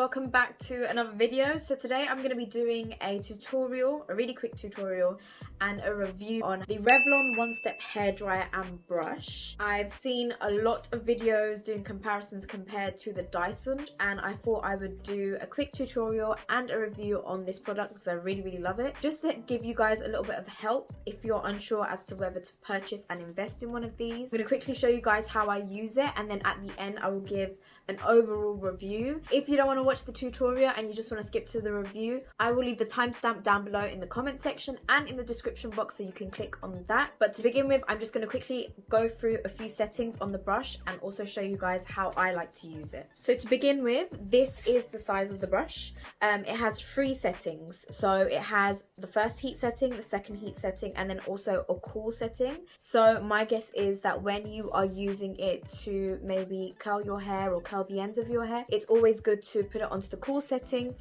welcome back to another video. So today I'm going to be doing a tutorial, a really quick tutorial and a review on the Revlon one-step hairdryer and brush. I've seen a lot of videos doing comparisons compared to the Dyson, and I thought I would do a quick tutorial and a review on this product because I really love it, just to give you guys a little bit of help if you're unsure as to whether to purchase and invest in one of these. I'm going to quickly show you guys how I use it, and then at the end I will give an overall review. If you don't want to watch the tutorial and you just want to skip to the review, I will leave the timestamp down below in the comment section and in the description box, so you can click on that. But to begin with, I'm just going to quickly go through a few settings on the brush and also show you guys how I like to use it. So to begin with, this is the size of the brush. It has 3 settings. So it has the first heat setting, the second heat setting, and then also a cool setting. So my guess is that when you are using it to maybe curl your hair or curl the ends of your hair, it's always good to put it onto the cool setting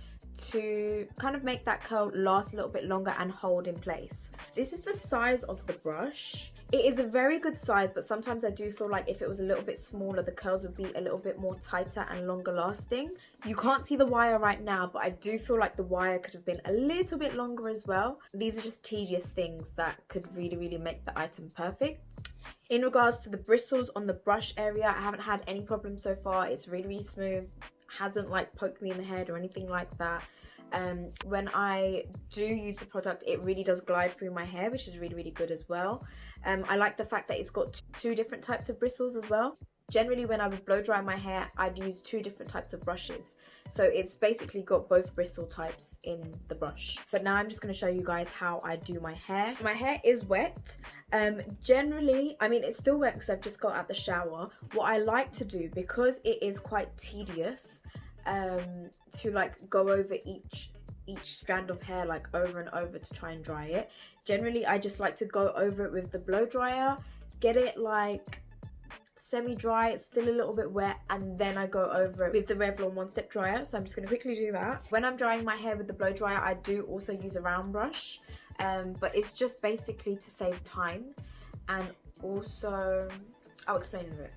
to kind of make that curl last a little bit longer and hold in place. This is the size of the brush. It is a very good size, but sometimes I do feel like if it was a little bit smaller, the curls would be a little bit more tighter and longer lasting. You can't see the wire right now, but I do feel like the wire could have been a little bit longer as well. These are just tedious things that could really make the item perfect. In regards to the bristles on the brush area, I haven't had any problems so far. It's really smooth, hasn't like poked me in the head or anything like that. When I do use the product, it really does glide through my hair, which is really good as well. I like the fact that it's got 2 different types of bristles as well. Generally, when I would blow dry my hair, I'd use 2 different types of brushes. So it's basically got both bristle types in the brush. But now I'm just going to show you guys how I do my hair. My hair is wet. Generally, I mean, it's still wet because I've just got out the shower. What I like to do, because it is quite tedious to like go over each strand of hair like over and over to try and dry it, generally I just like to go over it with the blow dryer, get it like semi-dry, it's still a little bit wet, and then I go over it with the Revlon one-step dryer. So I'm just going to quickly do that. When I'm drying my hair with the blow dryer, I do also use a round brush, but it's just basically to save time, and also I'll explain in a bit.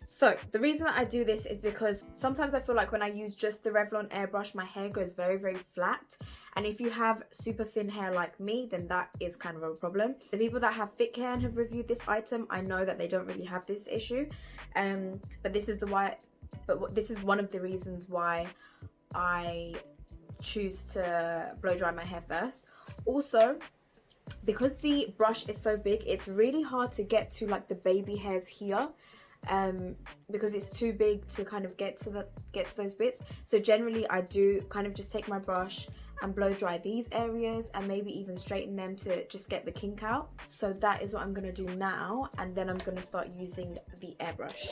So the reason that I do this is because sometimes I feel like when I use just the Revlon airbrush, my hair goes very flat. And if you have super thin hair like me, then that is kind of a problem. The people that have thick hair and have reviewed this item, I know that they don't really have this issue. But this is one of the reasons why I choose to blow dry my hair first. Also, because the brush is so big, it's really hard to get to like the baby hairs here. Because it's too big to kind of get to those bits. So generally I do kind of just take my brush and blow dry these areas and maybe even straighten them to just get the kink out. So that is what I'm going to do now, and then I'm going to start using the airbrush.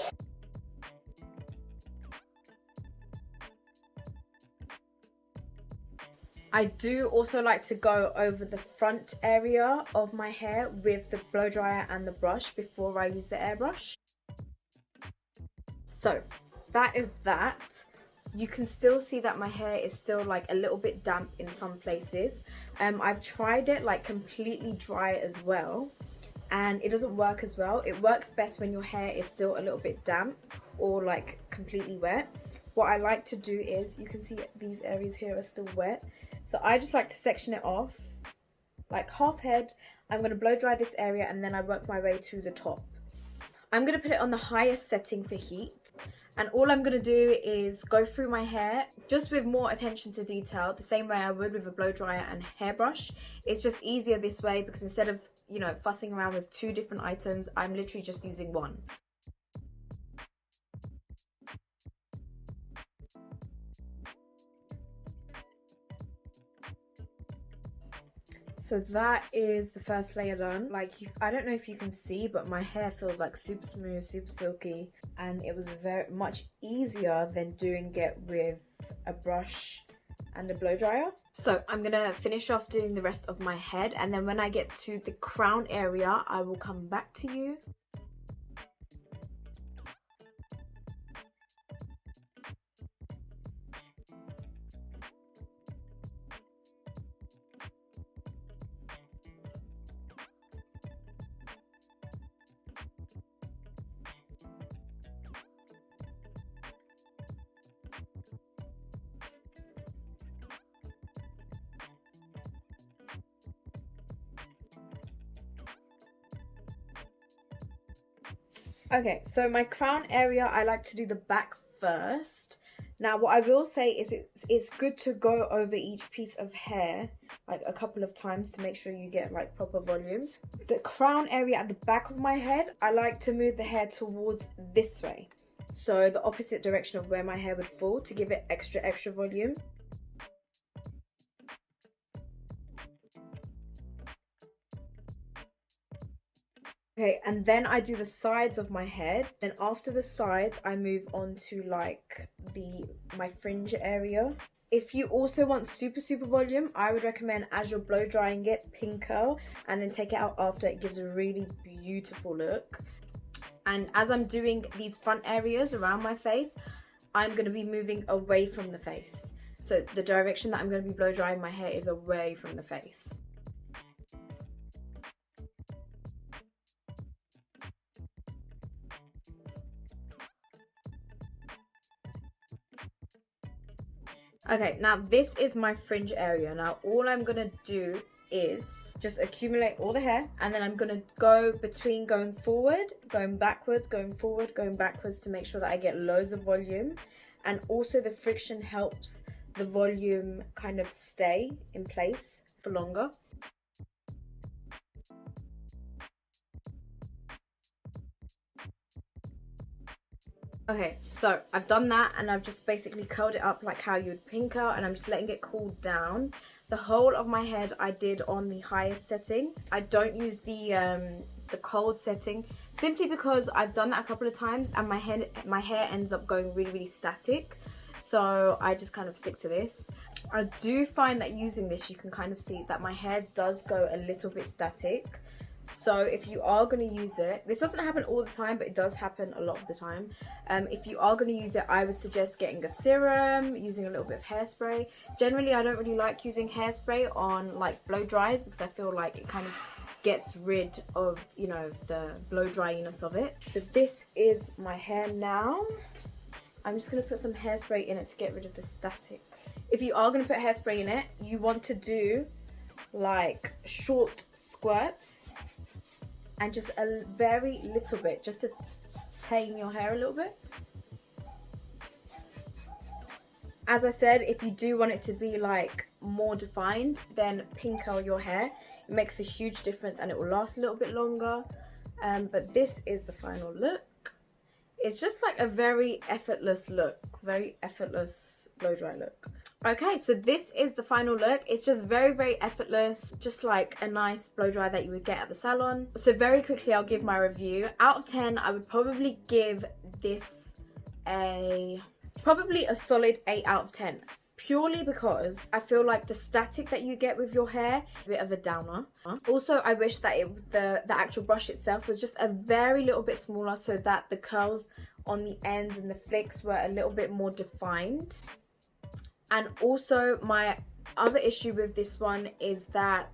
I do also like to go over the front area of my hair with the blow dryer and the brush before I use the airbrush. So that is that. You can still see that my hair is still like a little bit damp in some places. I've tried it like completely dry as well, and it doesn't work as well. It works best when your hair is still a little bit damp or like completely wet. What I like to do is, you can see these areas here are still wet. So I just like to section it off like half head. I'm going to blow dry this area and then I work my way to the top. I'm going to put it on the highest setting for heat, and all I'm going to do is go through my hair just with more attention to detail, the same way I would with a blow dryer and hairbrush. It's just easier this way because instead of, you know, fussing around with 2 different items, I'm literally just using 1. So that is the first layer done. Like, I don't know if you can see, but my hair feels like super smooth, super silky, and it was very much easier than doing it with a brush and a blow dryer. So I'm gonna finish off doing the rest of my head, and then when I get to the crown area, I will come back to you. Okay, so my crown area, I like to do the back first. Now, what I will say is it's good to go over each piece of hair like a couple of times to make sure you get like proper volume. The crown area at the back of my head, I like to move the hair towards this way. So the opposite direction of where my hair would fall to give it extra volume. Okay, and then I do the sides of my head. Then after the sides, I move on to like my fringe area. If you also want super volume, I would recommend as you're blow drying it, pin curl and then take it out after. It gives a really beautiful look. And as I'm doing these front areas around my face, I'm going to be moving away from the face. So the direction that I'm going to be blow drying my hair is away from the face. Okay, now this is my fringe area. Now all I'm gonna do is just accumulate all the hair, and then I'm gonna go between going forward, going backwards, going forward, going backwards to make sure that I get loads of volume. And also the friction helps the volume kind of stay in place for longer. Okay, so I've done that and I've just basically curled it up like how you would pin curl, and I'm just letting it cool down. The whole of my head I did on the highest setting. I don't use the cold setting simply because I've done that a couple of times and my hair ends up going really static. So I just kind of stick to this. I do find that using this, you can kind of see that my hair does go a little bit static. So if you are going to use it, this doesn't happen all the time, but it does happen a lot of the time. If you are going to use it, I would suggest getting a serum, using a little bit of hairspray. Generally, I don't really like using hairspray on like blow dries because I feel like it kind of gets rid of, you know, the blow dryiness of it. But this is my hair now. I'm just going to put some hairspray in it to get rid of the static. If you are going to put hairspray in it, you want to do like short squirts. And just a very little bit, just to tame your hair a little bit. As I said, if you do want it to be like more defined, then pin curl your hair. It makes a huge difference and it will last a little bit longer. But this is the final look. It's just like a very effortless look, very effortless blow dry look. Okay, so this is the final look. It's just very effortless, just like a nice blow dry that you would get at the salon. So very quickly, I'll give my review. Out of 10, I would probably give this probably a solid 8 out of 10. Purely because I feel like the static that you get with your hair, a bit of a downer. Also, I wish that the actual brush itself was just a very little bit smaller so that the curls on the ends and the flicks were a little bit more defined. And also my other issue with this one is that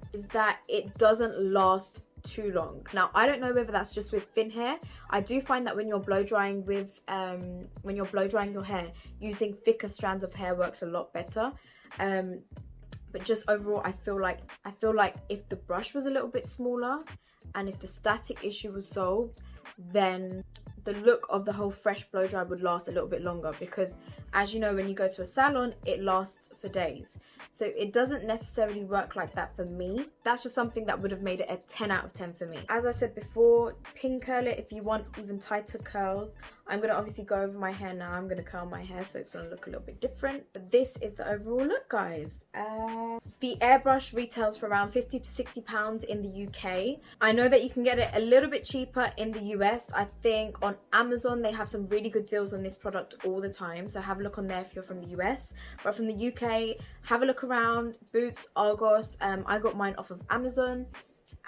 it doesn't last too long. Now I don't know whether that's just with thin hair. I do find that when you're blow drying your hair, using thicker strands of hair works a lot better. But just overall, I feel like if the brush was a little bit smaller and if the static issue was solved, then the look of the whole fresh blow dry would last a little bit longer, because as you know, when you go to a salon, it lasts for days. So it doesn't necessarily work like that for me. That's just something that would have made it a 10 out of 10 for me. As I said before, pin curl it if you want even tighter curls. I'm going to obviously go over my hair now. I'm going to curl my hair so it's going to look a little bit different. But this is the overall look, guys. The airbrush retails for around £50 to £60 in the UK. I know that you can get it a little bit cheaper in the US. I think on Amazon they have some really good deals on this product all the time. So have a look on there if you're from the US. But from the UK, have a look around. Boots, Argos. I got mine off of Amazon.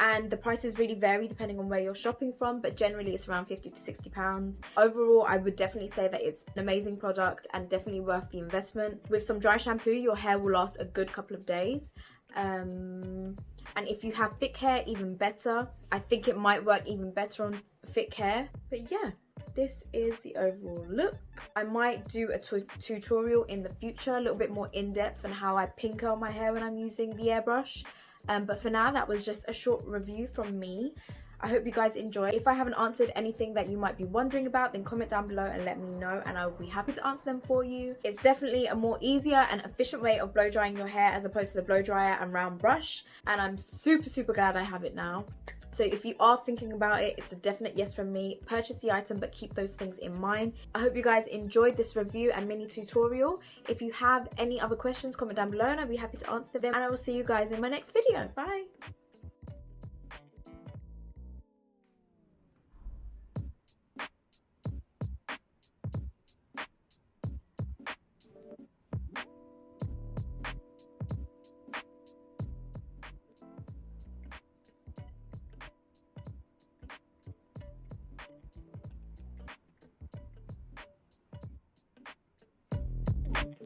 And the prices really vary depending on where you're shopping from, but generally it's around £50 to £60. Overall, I would definitely say that it's an amazing product and definitely worth the investment. With some dry shampoo, your hair will last a good couple of days. And if you have thick hair, even better. I think it might work even better on thick hair. But yeah, this is the overall look. I might do a tutorial in the future, a little bit more in-depth on how I pin curl my hair when I'm using the airbrush. But for now, that was just a short review from me. I hope you guys enjoy. If I haven't answered anything that you might be wondering about, then comment down below and let me know, and I will be happy to answer them for you. It's definitely a more easier and efficient way of blow drying your hair as opposed to the blow dryer and round brush, and I'm super glad I have it now. So if you are thinking about it, it's a definite yes from me. Purchase the item, but keep those things in mind. I hope you guys enjoyed this review and mini tutorial. If you have any other questions, comment down below and I'll be happy to answer them. And I will see you guys in my next video. Bye.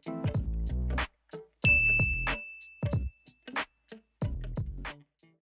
Thank you.